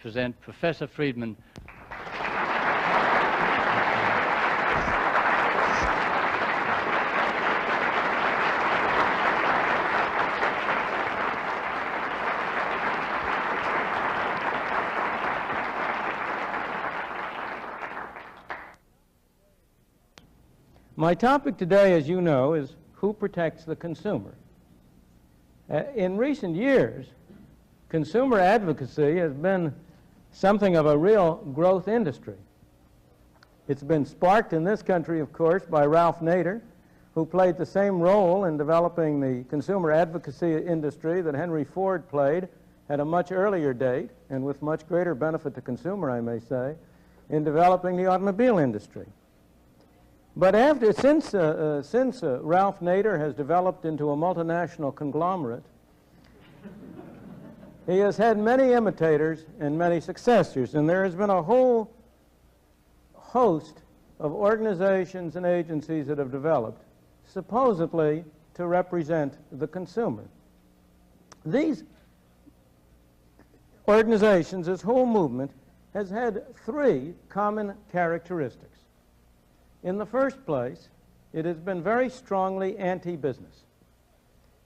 present Professor Friedman. My topic today, as you know, is who protects the consumer. In recent years, consumer advocacy has been something of a real growth industry. It's been sparked in this country, of course, by Ralph Nader, who played the same role in developing the consumer advocacy industry that Henry Ford played at a much earlier date, and with much greater benefit to consumer, I may say, in developing the automobile industry. But since Ralph Nader has developed into a multinational conglomerate, he has had many imitators and many successors, and there has been a whole host of organizations and agencies that have developed, supposedly to represent the consumer. These organizations, this whole movement, has had three common characteristics. In the first place, it has been very strongly anti-business.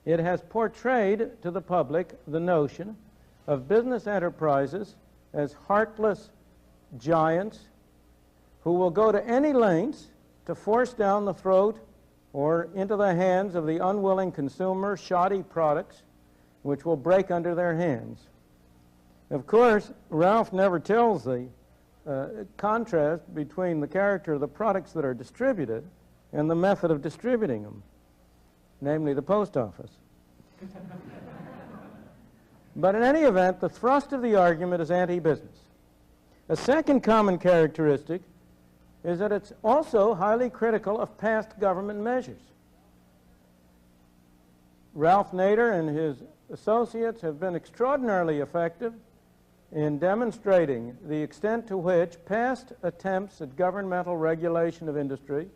It has portrayed to the public the notion of business enterprises as heartless giants who will go to any lengths to force down the throat or into the hands of the unwilling consumer shoddy products which will break under their hands. Of course, Ralph never tells the contrast between the character of the products that are distributed and the method of distributing them, namely the post office. But in any event, the thrust of the argument is anti-business. A second common characteristic is that it's also highly critical of past government measures. Ralph Nader and his associates have been extraordinarily effective in demonstrating the extent to which past attempts at governmental regulation of industry,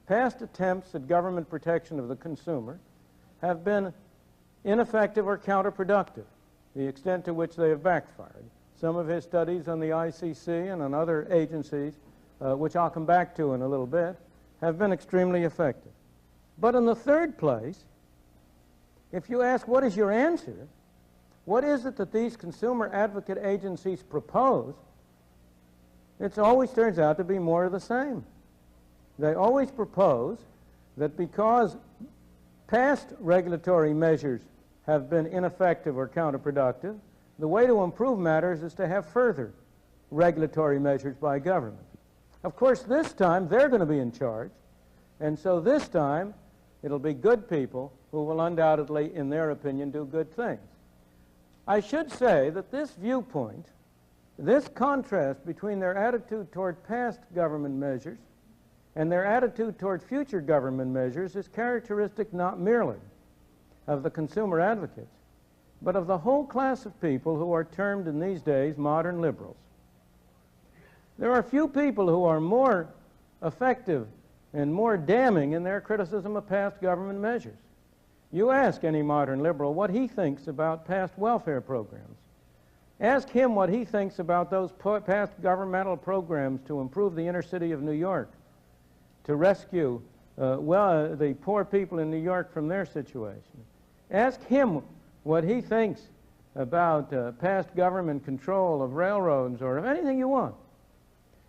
past attempts at government protection of the consumer, have been ineffective or counterproductive, the extent to which they have backfired. Some of his studies on the ICC and on other agencies, which I'll come back to in a little bit, have been extremely effective. But in the third place, if you ask what is your answer, what is it that these consumer advocate agencies propose? It always turns out to be more of the same. They always propose that because past regulatory measures have been ineffective or counterproductive, the way to improve matters is to have further regulatory measures by government. Of course, this time they're going to be in charge, and so this time it'll be good people who will undoubtedly, in their opinion, do good things. I should say that this viewpoint, this contrast between their attitude toward past government measures and their attitude toward future government measures is characteristic not merely of the consumer advocates, but of the whole class of people who are termed in these days modern liberals. There are few people who are more effective and more damning in their criticism of past government measures. You ask any modern liberal what he thinks about past welfare programs. Ask him what he thinks about those past governmental programs to improve the inner city of New York, to rescue the poor people in New York from their situation. Ask him what he thinks about past government control of railroads or of anything you want.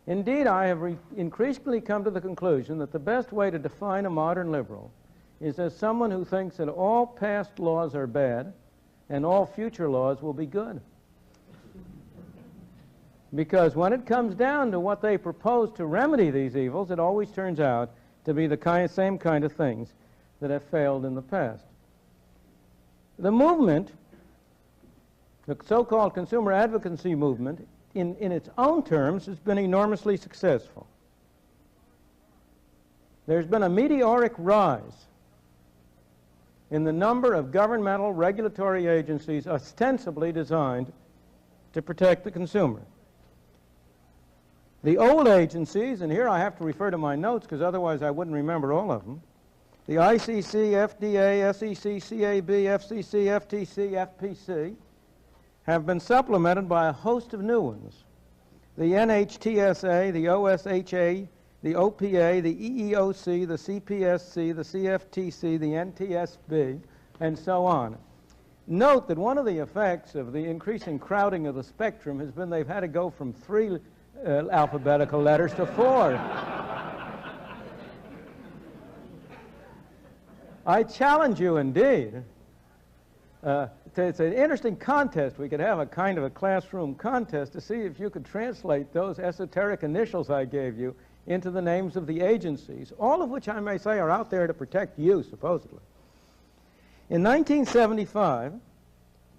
Indeed, I have increasingly come to the conclusion that the best way to define a modern liberal is as someone who thinks that all past laws are bad and all future laws will be good. Because when it comes down to what they propose to remedy these evils, it always turns out to be the same kind of things that have failed in the past. The movement, the so-called consumer advocacy movement, in its own terms, has been enormously successful. There's been a meteoric rise in the number of governmental regulatory agencies ostensibly designed to protect the consumer. The old agencies, and here I have to refer to my notes because otherwise I wouldn't remember all of them, the ICC, FDA, SEC, CAB, FCC, FTC, FPC, have been supplemented by a host of new ones. The NHTSA, the OSHA, the OPA, the EEOC, the CPSC, the CFTC, the NTSB, and so on. Note that one of the effects of the increasing crowding of the spectrum has been they've had to go from 3 alphabetical letters to 4. I challenge you indeed. It's an interesting contest. We could have a kind of a classroom contest to see if you could translate those esoteric initials I gave you into the names of the agencies, all of which I may say are out there to protect you, supposedly. In 1975,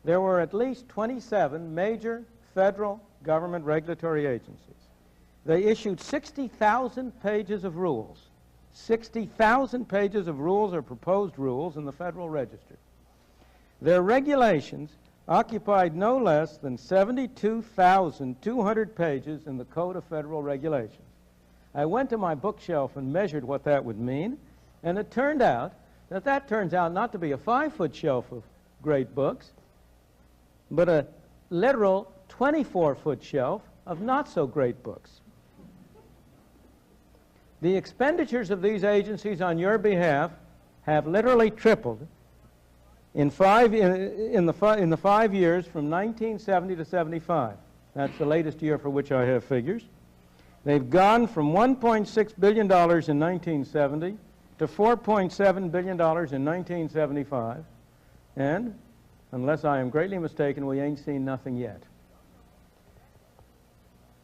there were at least 27 major federal government regulatory agencies. They issued 60,000 pages of rules. 60,000 pages of rules or proposed rules in the Federal Register. Their regulations occupied no less than 72,200 pages in the Code of Federal Regulations. I went to my bookshelf and measured what that would mean, and it turned out that turns out not to be a 5-foot shelf of great books, but a literal 24-foot shelf of not-so-great books. The expenditures of these agencies on your behalf have literally tripled in the 5 years from 1970 to 75. That's the latest year for which I have figures. They've gone from $1.6 billion in 1970 to $4.7 billion in 1975, and unless I am greatly mistaken, we ain't seen nothing yet.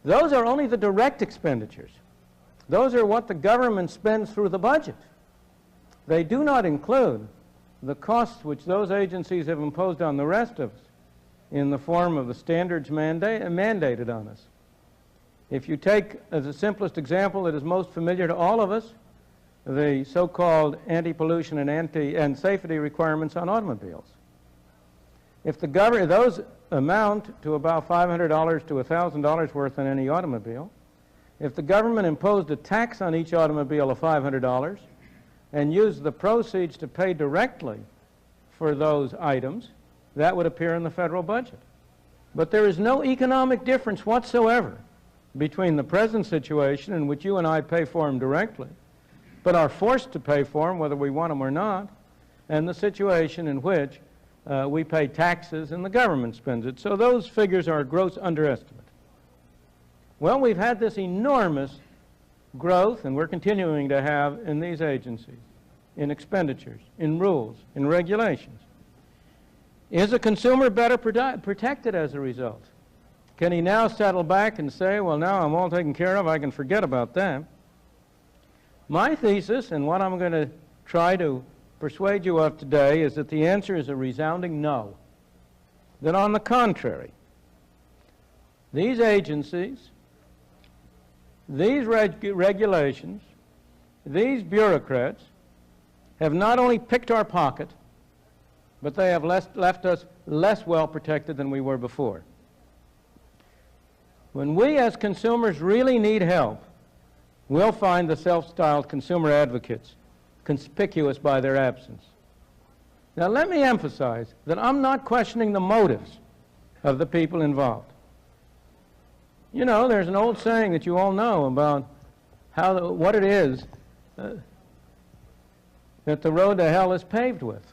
Those are only the direct expenditures. Those are what the government spends through the budget. They do not include the costs which those agencies have imposed on the rest of us in the form of the standards mandated on us. If you take, as the simplest example that is most familiar to all of us, the so-called anti-pollution and safety requirements on automobiles. If those amount to about $500 to $1,000 worth on any automobile, if the government imposed a tax on each automobile of $500 and used the proceeds to pay directly for those items, that would appear in the federal budget. But there is no economic difference whatsoever between the present situation in which you and I pay for them directly, but are forced to pay for them whether we want them or not, and the situation in which we pay taxes and the government spends it. So those figures are a gross underestimate. Well, we've had this enormous growth, and we're continuing to have in these agencies, in expenditures, in rules, in regulations. Is a consumer better protected as a result? Can he now settle back and say, well, now I'm all taken care of, I can forget about that? My thesis, and what I'm going to try to persuade you of today, is that the answer is a resounding no. That on the contrary, these agencies, these regulations, these bureaucrats have not only picked our pocket, but they have left us less well protected than we were before. When we as consumers really need help, we'll find the self-styled consumer advocates conspicuous by their absence. Now let me emphasize that I'm not questioning the motives of the people involved. You know, there's an old saying that you all know about what it is that the road to hell is paved with.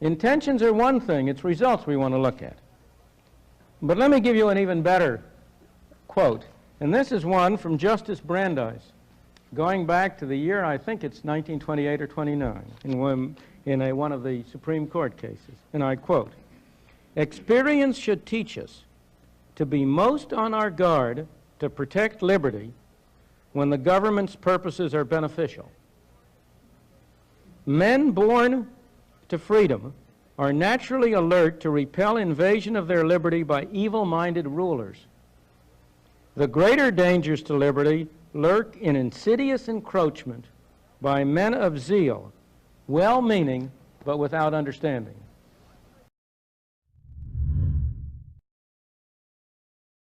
Intentions are one thing, it's results we want to look at. But let me give you an even better quote, and this is one from Justice Brandeis, going back to the year, I think it's 1928 or 29, in one of the Supreme Court cases, and I quote, "Experience should teach us to be most on our guard to protect liberty when the government's purposes are beneficial. Men born to freedom are naturally alert to repel invasion of their liberty by evil-minded rulers. The greater dangers to liberty lurk in insidious encroachment by men of zeal, well-meaning but without understanding."